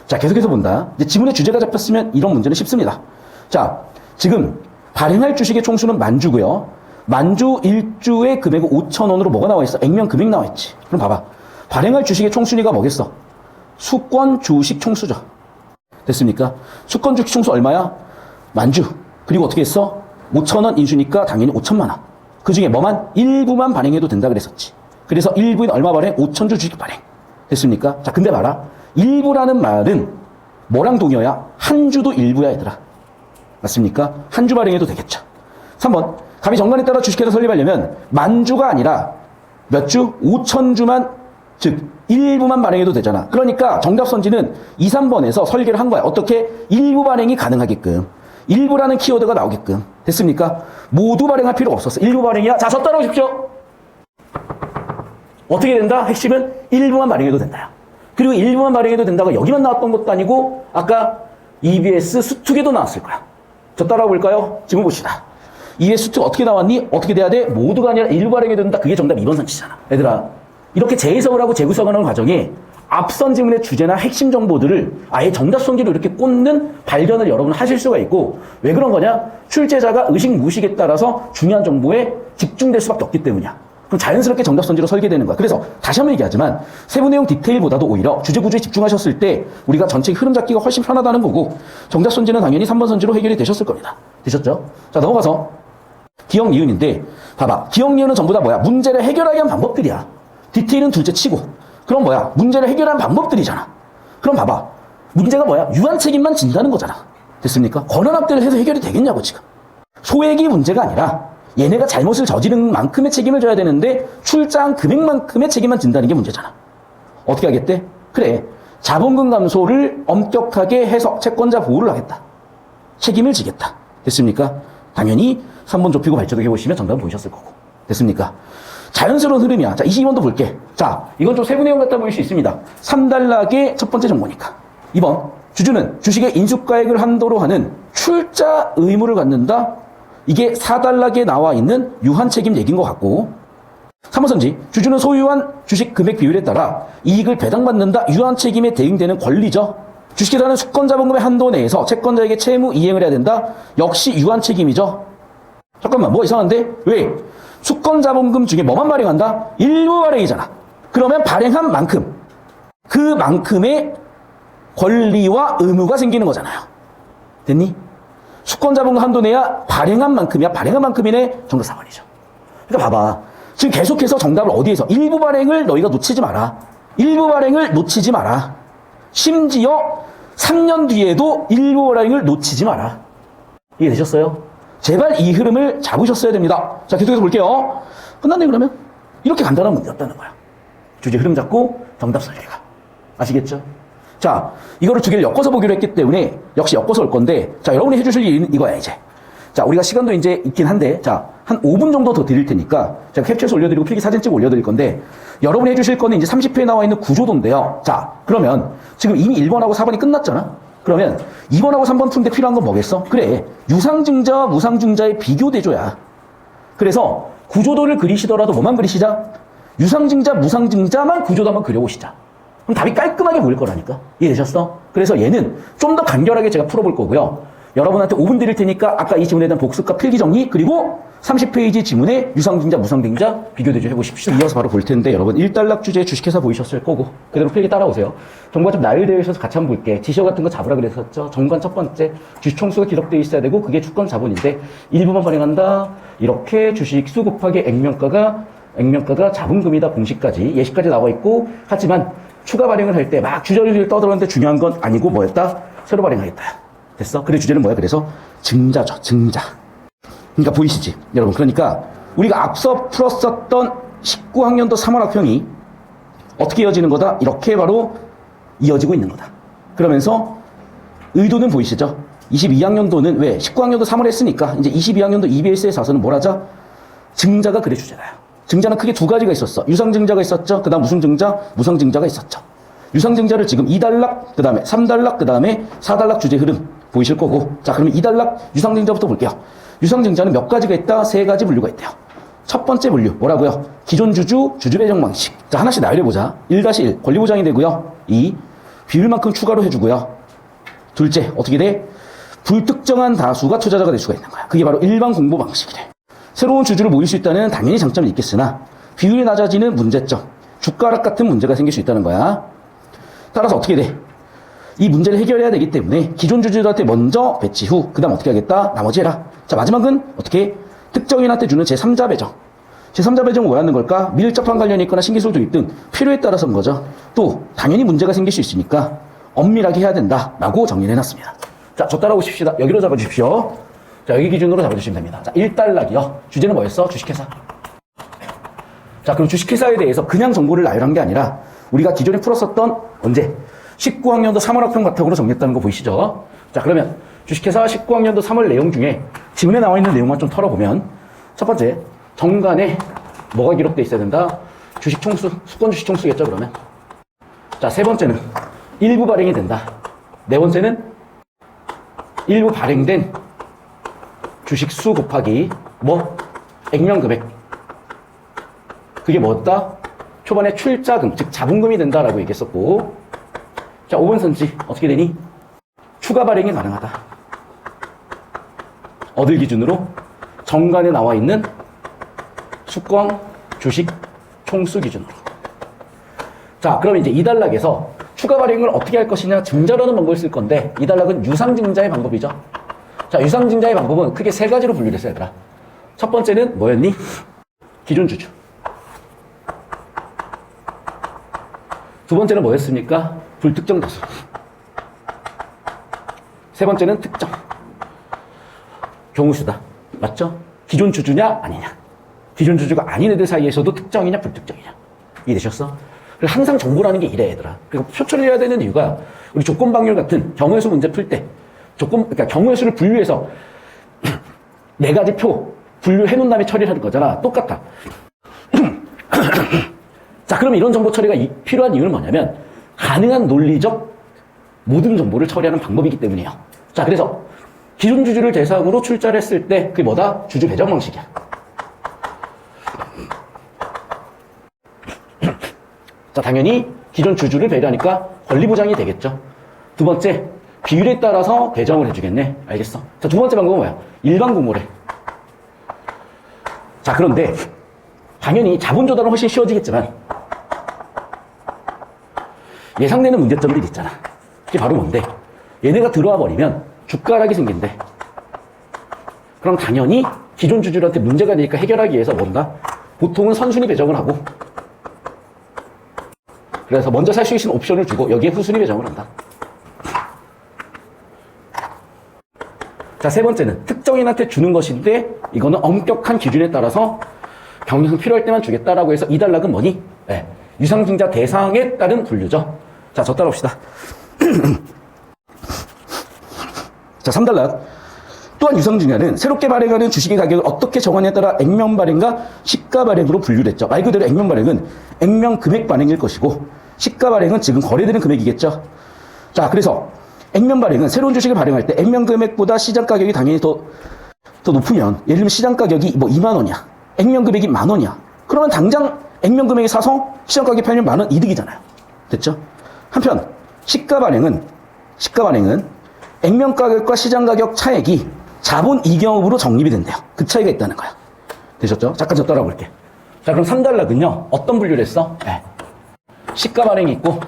자, 계속해서 본다. 이제 지문의 주제가 잡혔으면 이런 문제는 쉽습니다. 자, 지금 발행할 주식의 총수는 만주고요. 만주 1주의 금액은 5,000원으로 뭐가 나와 있어? 액면 금액 나와 있지. 그럼 봐봐. 발행할 주식의 총순위가 뭐겠어? 수권 주식 총수죠. 됐습니까? 수권 주식 총수 얼마야? 만주. 그리고 어떻게 했어? 5,000원 인수니까 당연히 5천만 원. 그 중에 뭐만? 일부만 발행해도 된다 그랬었지. 그래서 일부인 얼마 발행? 5,000주 주식 발행. 됐습니까? 자, 근데 봐라. 일부라는 말은 뭐랑 동의어야? 한 주도 일부야, 얘들아. 맞습니까? 한 주 발행해도 되겠죠. 3번. 감히 정관에 따라 주식회사 설립하려면 만주가 아니라 몇 주? 5,000주만, 즉 일부만 발행해도 되잖아. 그러니까 정답 선지는 2, 3번에서 설계를 한 거야. 어떻게? 일부 발행이 가능하게끔. 일부라는 키워드가 나오게끔. 됐습니까? 모두 발행할 필요가 없었어. 일부 발행이야. 자, 저 따라오십시오. 어떻게 된다? 핵심은 일부만 발행해도 된다. 그리고 일부만 발행해도 된다가 여기만 나왔던 것도 아니고 아까 EBS 수특에도 나왔을 거야. 저 따라와 볼까요? 지금 봅시다. EBS 수특 어떻게 나왔니? 어떻게 돼야 돼? 모두가 아니라 일부 발행해도 된다. 그게 정답 2번 선지잖아. 얘들아, 이렇게 재해석을 하고 재구성을 하는 과정에 앞선 지문의 주제나 핵심 정보들을 아예 정답 손지로 이렇게 꽂는 발견을 여러분 하실 수가 있고, 왜 그런 거냐? 출제자가 의식 무의식에 따라서 중요한 정보에 집중될 수밖에 없기 때문이야. 그럼 자연스럽게 정답 선지로 설계되는 거야. 그래서 다시 한번 얘기하지만 세부 내용 디테일보다도 오히려 주제 구조에 집중하셨을 때 우리가 전체 흐름 잡기가 훨씬 편하다는 거고, 정답 선지는 당연히 3번 선지로 해결이 되셨을 겁니다. 되셨죠? 자, 넘어가서 기억 니은인데 봐봐. 기억 니은은 전부 다 뭐야? 문제를 해결하기 위한 방법들이야. 디테일은 둘째 치고. 그럼 뭐야? 문제를 해결하는 방법들이잖아. 그럼 봐봐. 문제가 뭐야? 유한 책임만 진다는 거잖아. 됐습니까? 권한합대를 해서 해결이 되겠냐고 지금. 소액이 문제가 아니라 얘네가 잘못을 저지른 만큼의 책임을 져야 되는데 출자한 금액만큼의 책임만 진다는 게 문제잖아. 어떻게 하겠대? 그래. 자본금 감소를 엄격하게 해서 채권자 보호를 하겠다. 책임을 지겠다. 됐습니까? 당연히 3번 좁히고 발전도 해보시면 정답은 보이셨을 거고. 됐습니까? 자연스러운 흐름이야. 자, 22번도 볼게. 자, 이건 좀 세부 내용 같아 보일 수 있습니다. 3단락의 첫 번째 정보니까. 2번, 주주는 주식의 인수가액을 한도로 하는 출자 의무를 갖는다. 이게 4단락에 나와 있는 유한 책임 얘기인 것 같고. 3번 선지, 주주는 소유한 주식 금액 비율에 따라 이익을 배당받는다. 유한 책임에 대응되는 권리죠. 주식회사는 수권자본금의 한도 내에서 채권자에게 채무 이행을 해야 된다. 역시 유한 책임이죠. 잠깐만, 뭐 이상한데? 왜? 수권자본금 중에 뭐만 발행한다? 일부 발행이잖아. 그러면 발행한 만큼, 그만큼의 권리와 의무가 생기는 거잖아요. 됐니? 수권자본금 한도 내야 발행한 만큼이야. 발행한 만큼이네. 정답 4번이죠. 그러니까 봐봐. 지금 계속해서 정답을 어디에서? 일부 발행을 너희가 놓치지 마라. 일부 발행을 놓치지 마라. 심지어 3년 뒤에도 일부 발행을 놓치지 마라. 이해되셨어요? 제발 이 흐름을 잡으셨어야 됩니다. 자, 계속해서 볼게요. 끝났네, 그러면? 이렇게 간단한 문제였다는 거야. 주제 흐름 잡고 정답 설계가. 아시겠죠? 자, 이거를 두 개를 엮어서 보기로 했기 때문에 역시 엮어서 올 건데, 자, 여러분이 해주실 일은 이거야, 이제. 자, 우리가 시간도 이제 있긴 한데, 자, 한 5분 정도 더 드릴 테니까, 제가 캡처해서 올려드리고 필기 사진 찍어 올려드릴 건데, 여러분이 해주실 거는 이제 30회에 나와 있는 구조도인데요. 자, 그러면 지금 이미 1번하고 4번이 끝났잖아? 그러면 2번하고 3번 푸는데 필요한 건 뭐겠어? 그래, 유상증자와 무상증자의 비교대조야. 그래서 구조도를 그리시더라도 뭐만 그리시자? 유상증자, 무상증자만 구조도 한번 그려보시자. 그럼 답이 깔끔하게 보일 거라니까. 이해되셨어? 그래서 얘는 좀 더 간결하게 제가 풀어볼 거고요. 여러분한테 5분 드릴 테니까 아까 이 지문에 대한 복습과 필기 정리, 그리고 30페이지 지문에 유상증자, 무상증자 비교대조 해보십시오. 이어서 바로 볼 텐데, 여러분 1단락 주제 주식회사 보이셨을 거고 그대로 필기 따라오세요. 정보가 좀 나열되어 있어서 같이 한번 볼게. 지시어 같은 거 잡으라 그랬었죠. 정관 첫 번째, 주식 총수가 기록되어 있어야 되고 그게 주권 자본인데 일부만 발행한다. 이렇게 주식 수 곱하기 액면가가 자본금이다. 공식까지 예시까지 나와 있고, 하지만 추가 발행을 할 때 막 주저리를 떠들었는데 중요한 건 아니고 뭐였다? 새로 발행하겠다. 됐어? 그래, 주제는 뭐야? 그래서 증자죠, 증자. 그러니까 보이시지? 여러분, 그러니까 우리가 앞서 풀었었던 19학년도 3월 학평이 어떻게 이어지는 거다? 이렇게 바로 이어지고 있는 거다. 그러면서 의도는 보이시죠? 22학년도는 왜? 19학년도 3월 했으니까 이제 22학년도 EBS에 사서는 뭘 하자? 증자가 그래 주제다. 증자는 크게 두 가지가 있었어. 유상증자가 있었죠. 그 다음 무슨증자? 무상증자가 있었죠. 유상증자를 지금 2단락, 그 다음에 3단락, 그 다음에 4단락 주제 흐름 보이실 거고. 자, 그러면 2단락 유상증자부터 볼게요. 유상증자는 몇 가지가 있다? 세 가지 분류가 있대요. 첫 번째 분류, 뭐라고요? 기존 주주, 주주 배정 방식. 자, 하나씩 나열해보자. 1-1, 권리보장이 되고요. 2, 비율만큼 추가로 해주고요. 둘째, 어떻게 돼? 불특정한 다수가 투자자가 될 수가 있는 거야. 그게 바로 일반 공모 방식이래. 새로운 주주를 모일 수 있다는 당연히 장점이 있겠으나 비율이 낮아지는 문제점, 주가 하락 같은 문제가 생길 수 있다는 거야. 따라서 어떻게 돼? 이 문제를 해결해야 되기 때문에 기존 주주들한테 먼저 배치 후, 그 다음 어떻게 하겠다? 나머지 해라. 자, 마지막은 어떻게? 특정인한테 주는 제3자 배정. 제3자 배정은 왜 하는 걸까? 밀접한 관련이 있거나 신기술 도입 등 필요에 따라서인 거죠. 또 당연히 문제가 생길 수 있으니까 엄밀하게 해야 된다라고 정리를 해놨습니다. 자, 저 따라오십시다. 여기로 잡아주십시오. 자, 여기 기준으로 잡아주시면 됩니다. 자, 1단락이요. 주제는 뭐였어? 주식회사. 자, 그럼 주식회사에 대해서 그냥 정보를 나열한 게 아니라 우리가 기존에 풀었었던 언제? 19학년도 3월 학평 바탕으로 정리했다는 거 보이시죠? 자, 그러면 주식회사 19학년도 3월 내용 중에 지문에 나와 있는 내용만 좀 털어보면, 첫 번째, 정관에 뭐가 기록되어 있어야 된다? 주식 총수, 수권 주식 총수겠죠, 그러면? 자, 세 번째는 일부 발행이 된다. 네 번째는 일부 발행된 주식 수 곱하기 액면 금액. 그게 뭐였다? 초반에 출자금, 즉 자본금이 된다라고 얘기했었고. 자, 5번 선지 어떻게 되니? 추가 발행이 가능하다. 어딜 기준으로? 정관에 나와 있는 수권 주식 총수 기준으로. 자, 그럼 이제 2단락에서 추가 발행을 어떻게 할 것이냐, 증자라는 방법을 쓸 건데, 2단락은 유상증자의 방법이죠. 자, 유상증자의 방법은 크게 세 가지로 분류를 했어요, 얘들아. 첫 번째는 뭐였니? 기존 주주. 두 번째는 뭐였습니까? 불특정 다수. 세 번째는 특정. 경우수다. 맞죠? 기존 주주냐 아니냐. 기존 주주가 아닌 애들 사이에서도 특정이냐 불특정이냐. 이해되셨어? 그래서 항상 정보라는 게 이래 얘들아. 그리고 표출을 해야 되는 이유가 우리 조건 방열 같은 경우의 수 문제 풀 때 그러니까 경우의 수를 분류해서 네 가지 표 분류해 놓은 다음에 처리를 하는 거잖아. 똑같아. 자, 그럼 이런 정보 처리가 필요한 이유는 뭐냐면 가능한 논리적 모든 정보를 처리하는 방법이기 때문이에요. 자, 그래서 기존 주주를 대상으로 출자를 했을 때 그게 뭐다? 주주 배정 방식이야. 자, 당연히 기존 주주를 배려하니까 권리 보장이 되겠죠. 두 번째, 비율에 따라서 배정을 해주겠네. 알겠어? 자, 두 번째 방법은 뭐야? 일반 공모래. 자, 그런데 당연히 자본 조달은 훨씬 쉬워지겠지만 예상되는 문제점들이 있잖아. 그게 바로 뭔데? 얘네가 들어와 버리면 주가락이 생긴대. 그럼 당연히 기존 주주들한테 문제가 되니까 해결하기 위해서 뭔가? 보통은 선순위 배정을 하고 그래서 먼저 살 수 있는 옵션을 주고 여기에 후순위 배정을 한다. 자, 세 번째는 특정인한테 주는 것인데 이거는 엄격한 기준에 따라서 경영 필요할 때만 주겠다라고 해서 이 단락은 뭐니? 네, 유상증자 대상에 따른 분류죠. 자, 저 따라옵시다. 자, 3단락. 또한 유상증자는 새롭게 발행하는 주식의 가격을 어떻게 정하느냐에 따라 액면 발행과 시가 발행으로 분류를 했죠. 말 그대로 액면 발행은 액면 금액 발행일 것이고 시가 발행은 지금 거래되는 금액이겠죠. 자, 그래서 액면 발행은 새로운 주식을 발행할 때 액면 금액보다 시장 가격이 당연히 더 높으면 예를 들면 시장 가격이 뭐 2만 원이야. 액면 금액이 10,000원이야. 그러면 당장 액면 금액에 사서 시장 가격에 팔면 10,000원 이득이잖아요. 됐죠? 한편 시가 발행은 액면 가격과 시장 가격 차액이 자본 이경업으로 적립이 된대요. 그 차이가 있다는 거야. 되셨죠? 잠깐 저 따라볼게. 자, 그럼 3단락은요. 어떤 분류를 했어? 네. 시가 발행이 있고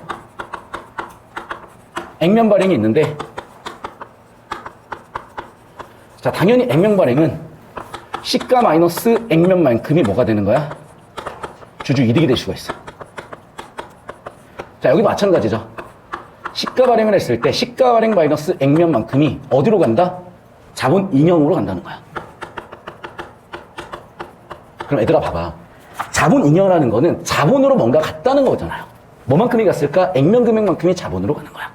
액면 발행이 있는데 자, 당연히 액면 발행은 시가 마이너스 액면만큼이 뭐가 되는 거야? 주주 이득이 될 수가 있어. 자, 여기 마찬가지죠. 시가 발행을 했을 때 시가 발행 마이너스 액면만큼이 어디로 간다? 자본 잉여으로 간다는 거야. 그럼 얘들아 봐봐. 자본 잉여라는 거는 자본으로 뭔가 갔다는 거잖아요. 뭐만큼이 갔을까? 액면 금액만큼이 자본으로 가는 거야.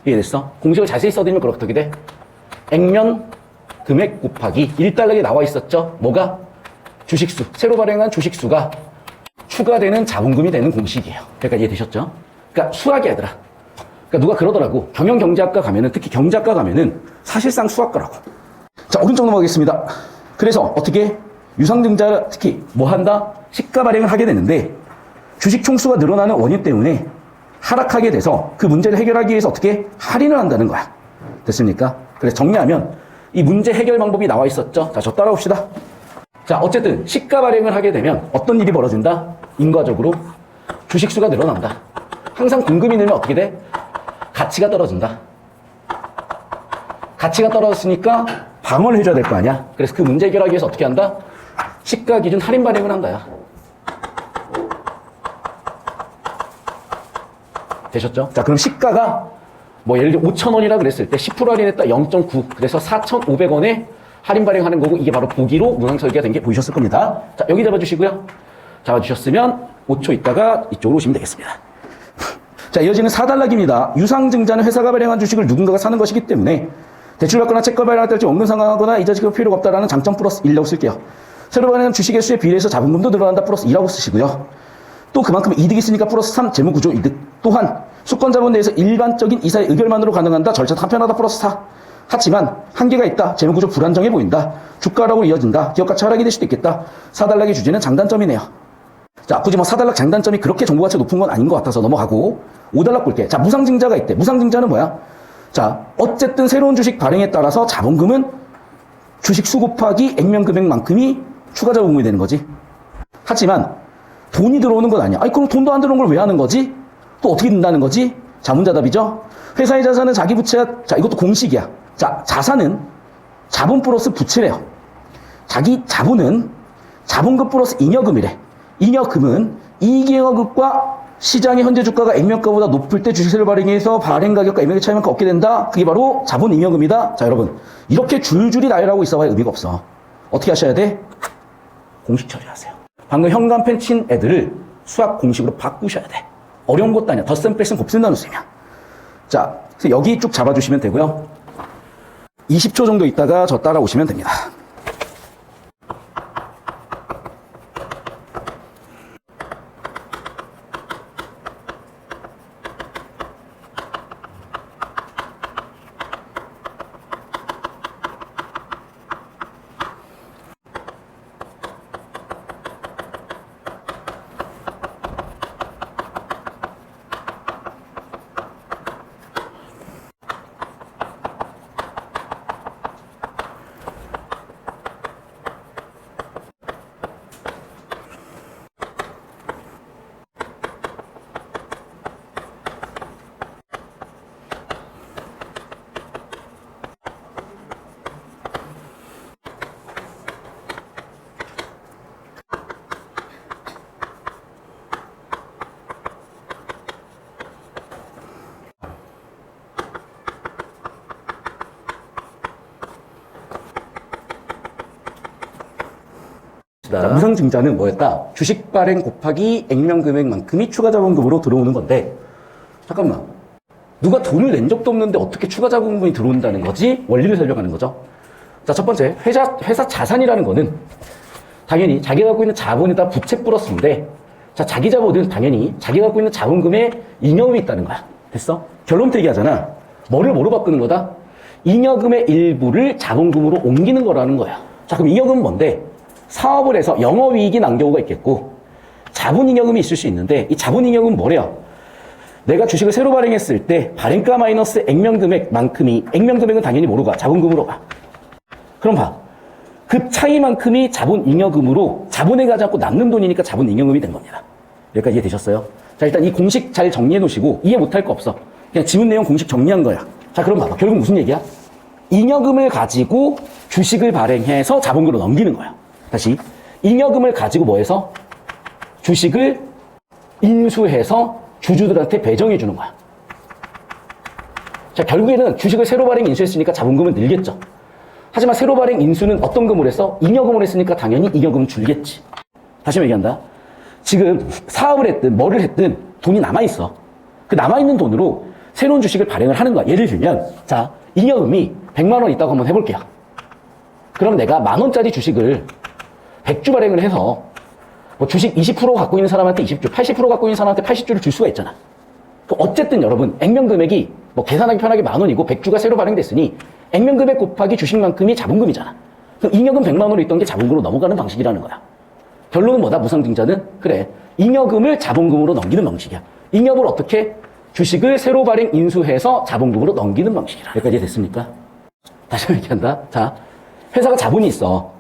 이해됐어? 공식을 자세히 써드리면 그렇게 돼. 액면 금액 곱하기 1달러에 나와 있었죠? 뭐가? 주식수. 새로 발행한 주식수가 추가되는 자본금이 되는 공식이에요. 그러니까 이해되셨죠? 그러니까 수학이야, 얘들아. 그러니까 누가 그러더라고. 경영경제학과 가면은, 특히 경제학과 가면은 사실상 수학과라고. 자, 오른쪽 넘어가겠습니다. 그래서 어떻게? 유상증자 특히 뭐 한다? 시가 발행을 하게 되는데 주식 총수가 늘어나는 원인 때문에 하락하게 돼서 그 문제를 해결하기 위해서 어떻게? 할인을 한다는 거야. 됐습니까? 그래서 정리하면 이 문제 해결 방법이 나와 있었죠. 자, 저 따라옵시다. 자, 어쨌든 시가 발행을 하게 되면 어떤 일이 벌어진다? 인과적으로 주식수가 늘어난다. 항상 공급이 늘면 어떻게 돼? 가치가 떨어진다. 가치가 떨어졌으니까 방어를 해줘야 될 거 아니야? 그래서 그 문제 해결하기 위해서 어떻게 한다? 시가 기준 할인 발행을 한다야. 되셨죠? 자, 그럼 시가가 뭐 예를 들어 5,000원이라 그랬을 때 10% 할인했다 0.9 그래서 4,500원에 할인 발행하는 거고 이게 바로 보기로 문항 설계가 된 게 보이셨을 겁니다. 자, 여기 잡아주시고요. 잡아주셨으면 5초 있다가 이쪽으로 오시면 되겠습니다. 자, 이어지는 4단락입니다. 유상증자는 회사가 발행한 주식을 누군가가 사는 것이기 때문에 대출받거나 채권 발행할 때 없는 상황하거나 이자 지급 필요가 없다라는 장점 플러스 1이라고 쓸게요. 새로 발행한 주식의 수에 비례해서 자본금도 늘어난다 플러스 2라고 쓰시고요. 또 그만큼 이득이 있으니까 플러스 3 재무구조 이득. 또한 수권자본 내에서 일반적인 이사의 의결만으로 가능한다. 절차 간편하다 플러스 4. 하지만 한계가 있다. 재무구조 불안정해 보인다. 주가락으로 이어진다. 기업가치 하락이 될 수도 있겠다. 4단락의 주제는 장단점이네요. 자, 굳이 뭐 4단락 장단점이 그렇게 정보가치가 높은 건 아닌 것 같아서 넘어가고 5단락 볼게. 자, 무상증자가 있대. 무상증자는 뭐야? 자, 어쨌든 새로운 주식 발행에 따라서 자본금은 주식 수 곱하기 액면 금액만큼이 추가 자본금이 되는 거지. 하지만 돈이 들어오는 건 아니야. 아니, 그럼 돈도 안 들어온 걸 왜 하는 거지? 또 어떻게 된다는 거지? 자문자답이죠? 회사의 자산은 자기 부채야. 자, 이것도 공식이야. 자, 자산은 자본 플러스 부채래요. 자기 자본은 자본금 플러스 잉여금이래. 잉여금은 이익잉여금과 시장의 현재 주가가 액면가보다 높을 때 주식 세로 발행해서 발행 가격과 액면가 차이만큼 얻게 된다. 그게 바로 자본 잉여금이다. 자, 여러분. 이렇게 줄줄이 나열하고 있어봐야 의미가 없어. 어떻게 하셔야 돼? 공식 처리하세요. 방금 현관펜 친 애들을 수학 공식으로 바꾸셔야 돼. 어려운 것도 아니야. 덧셈 뺄셈 곱셈 나눗셈이야. 자, 그래서 여기 쭉 잡아주시면 되고요. 20초 정도 있다가 저 따라오시면 됩니다. 자, 무상증자는 뭐였다? 주식 발행 곱하기 액면 금액만큼이 추가 자본금으로 들어오는 건데, 잠깐만, 누가 돈을 낸 적도 없는데 어떻게 추가 자본금이 들어온다는 거지? 원리를 설명하는 거죠. 자, 첫 번째, 회사 자산이라는 거는 당연히 자기가 갖고 있는 자본에다 부채 플러스인데, 자, 자기 자본은 당연히 자기가 갖고 있는 자본금에 잉여금이 있다는 거야. 됐어? 결론부터 얘기하잖아. 뭐로 바꾸는 거다? 잉여금의 일부를 자본금으로 옮기는 거라는 거야. 자, 그럼 잉여금은 뭔데? 사업을 해서 영업이익이 난 경우가 있겠고, 자본잉여금이 있을 수 있는데, 이 자본잉여금은 뭐래요? 내가 주식을 새로 발행했을 때 발행가 마이너스 액면금액만큼이, 액면금액은 당연히 뭐로 가? 자본금으로 가. 그럼 봐. 그 차이만큼이 자본잉여금으로, 자본에 가지 않고 남는 돈이니까 자본잉여금이 된 겁니다. 여기까지 이해되셨어요? 자, 일단 이 공식 잘 정리해 놓으시고 이해 못할 거 없어. 그냥 지문 내용 공식 정리한 거야. 자, 그럼 봐봐. 결국 무슨 얘기야? 잉여금을 가지고 주식을 발행해서 자본금으로 넘기는 거야. 다시, 잉여금을 가지고 뭐해서? 주식을 인수해서 주주들한테 배정해 주는 거야. 자, 결국에는 주식을 새로 발행 인수했으니까 자본금은 늘겠죠. 하지만 새로 발행 인수는 어떤 금으로 했어? 잉여금으로 했으니까 당연히 잉여금은 줄겠지. 다시 얘기한다. 지금 사업을 했든 뭐를 했든 돈이 남아있어. 그 남아있는 돈으로 새로운 주식을 발행을 하는 거야. 예를 들면, 자, 잉여금이 100만 원 있다고 한번 해볼게요. 그럼 내가 10,000원짜리 주식을 100주 발행을 해서 뭐 주식 20% 갖고 있는 사람한테 20주, 80% 갖고 있는 사람한테 80주를 줄 수가 있잖아. 어쨌든 여러분, 액면금액이 뭐 계산하기 편하게 10,000원이고 100주가 새로 발행됐으니 액면금액 곱하기 주식만큼이 자본금이잖아. 그럼 잉여금 100만 원으로 있던 게 자본금으로 넘어가는 방식이라는 거야. 결론은 뭐다? 무상증자는? 그래, 잉여금을 자본금으로 넘기는 방식이야. 잉여금을 어떻게? 주식을 새로 발행 인수해서 자본금으로 넘기는 방식이라. 여기까지 됐습니까? 다시 얘기한다. 자, 회사가 자본이 있어.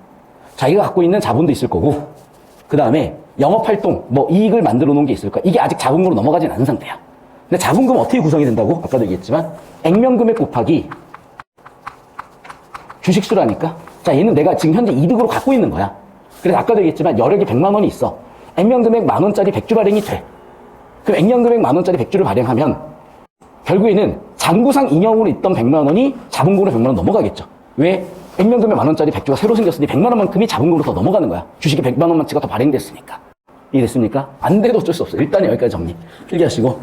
자기가 갖고 있는 자본도 있을 거고, 그 다음에 영업활동, 뭐 이익을 만들어 놓은 게 있을 거야. 이게 아직 자본금으로 넘어가진 않은 상태야. 근데 자본금은 어떻게 구성이 된다고? 아까도 얘기했지만 액면금액 곱하기 주식수라니까. 자, 얘는 내가 지금 현재 이득으로 갖고 있는 거야. 그래서 아까도 얘기했지만 여력이 100만 원이 있어. 액면금액 10,000원짜리 100주 발행이 돼. 그럼 액면금액 10,000원짜리 100주를 발행하면 결국에는 잔고상 잉여금으로 있던 100만 원이 자본금으로 100만 원 넘어가겠죠. 왜? 액면금액 10,000원짜리 100주가 새로 생겼으니 100만 원만큼이 자본금으로 더 넘어가는 거야. 주식이 100만 원만치가 더 발행됐으니까. 이해됐습니까? 안 돼도 어쩔 수 없어. 일단 여기까지 정리. 필기하시고.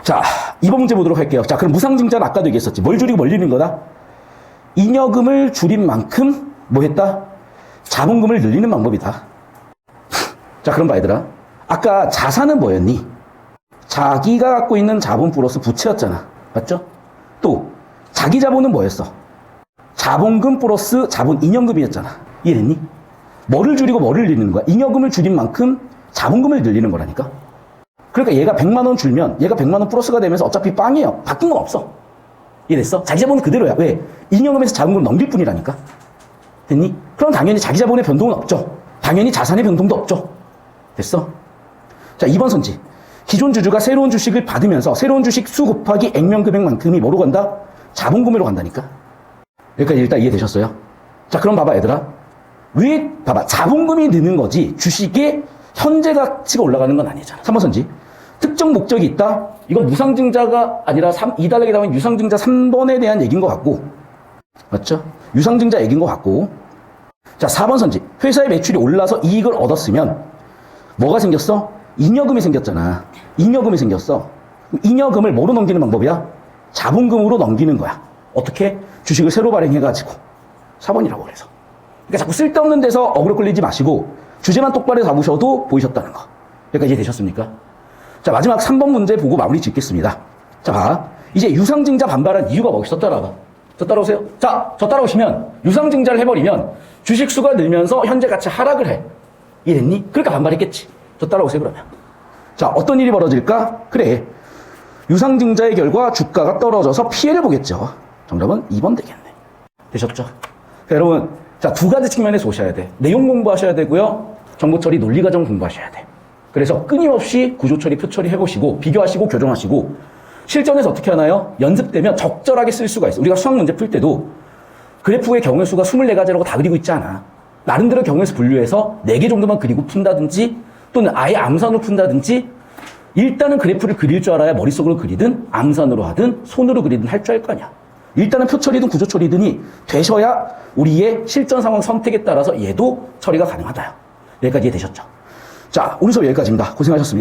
자, 2번 문제 보도록 할게요. 자, 그럼 무상증자는 아까도 얘기했었지. 뭘 줄이고 뭘 늘리는 거다? 잉여금을 줄인 만큼 뭐 했다? 자본금을 늘리는 방법이다. 자, 그럼 봐, 얘들아. 아까 자산은 뭐였니? 자기가 갖고 있는 자본 플러스 부채였잖아. 맞죠? 또 자기 자본은 뭐였어? 자본금 플러스 자본 잉여금이었잖아. 이해됐니? 뭐를 줄이고 뭐를 늘리는 거야? 잉여금을 줄인 만큼 자본금을 늘리는 거라니까. 그러니까 얘가 100만 원 줄면 얘가 100만 원 플러스가 되면서 어차피 빵이에요. 바뀐 건 없어. 이해됐어? 자기 자본은 그대로야. 왜? 잉여금에서 자본금을 넘길 뿐이라니까. 됐니? 그럼 당연히 자기 자본의 변동은 없죠. 당연히 자산의 변동도 없죠. 됐어? 자, 2번 선지. 기존 주주가 새로운 주식을 받으면서 새로운 주식 수 곱하기 액면금액만큼이 뭐로 간다? 자본금으로 간다니까. 여기까지 일단 이해되셨어요? 자, 그럼 봐봐, 얘들아. 왜, 봐봐. 자본금이 느는 거지. 주식의 현재 가치가 올라가는 건 아니잖아. 3번 선지. 특정 목적이 있다? 이건 무상증자가 아니라 2단락에 나오는 유상증자 3번에 대한 얘기인 것 같고. 맞죠? 유상증자 얘기인 것 같고. 자, 4번 선지. 회사의 매출이 올라서 이익을 얻었으면 뭐가 생겼어? 잉여금이 생겼잖아. 잉여금이 생겼어. 잉여금을 뭐로 넘기는 방법이야? 자본금으로 넘기는 거야. 어떻게? 주식을 새로 발행해가지고. 4번이라고 그래서. 그러니까 자꾸 쓸데없는 데서 어그로 끌리지 마시고 주제만 똑바로 잡으셔도 보이셨다는 거. 여기까지 이해되셨습니까? 자, 마지막 3번 문제 보고 마무리 짓겠습니다. 자, 봐. 이제 유상증자 반발한 이유가 뭐겠어? 따라가. 저 따라오세요. 자, 저 따라오시면 유상증자를 해버리면 주식 수가 늘면서 현재 가치 하락을 해. 이해됐니? 그러니까 반발했겠지. 저 따라오세요, 그러면. 자, 어떤 일이 벌어질까? 그래. 유상증자의 결과 주가가 떨어져서 피해를 보겠죠. 정답은 2번 되겠네. 되셨죠? 자, 여러분, 자, 두 가지 측면에서 오셔야 돼. 내용 공부하셔야 되고요. 정보처리 논리과정 공부하셔야 돼. 그래서 끊임없이 구조처리, 표처리 해보시고, 비교하시고, 교정하시고, 실전에서 어떻게 하나요? 연습되면 적절하게 쓸 수가 있어. 우리가 수학 문제 풀 때도 그래프의 경우의 수가 24가지라고 다 그리고 있지 않아. 나름대로 경우에서 분류해서 4개 정도만 그리고 푼다든지, 또는 아예 암산으로 푼다든지, 일단은 그래프를 그릴 줄 알아야 머릿속으로 그리든, 암산으로 하든, 손으로 그리든 할 줄 알 거 아니야. 일단은 표처리든 구조처리든이 되셔야 우리의 실전 상황 선택에 따라서 얘도 처리가 가능하다. 여기까지 이해되셨죠? 자, 오늘 수업 여기까지입니다. 고생하셨습니다.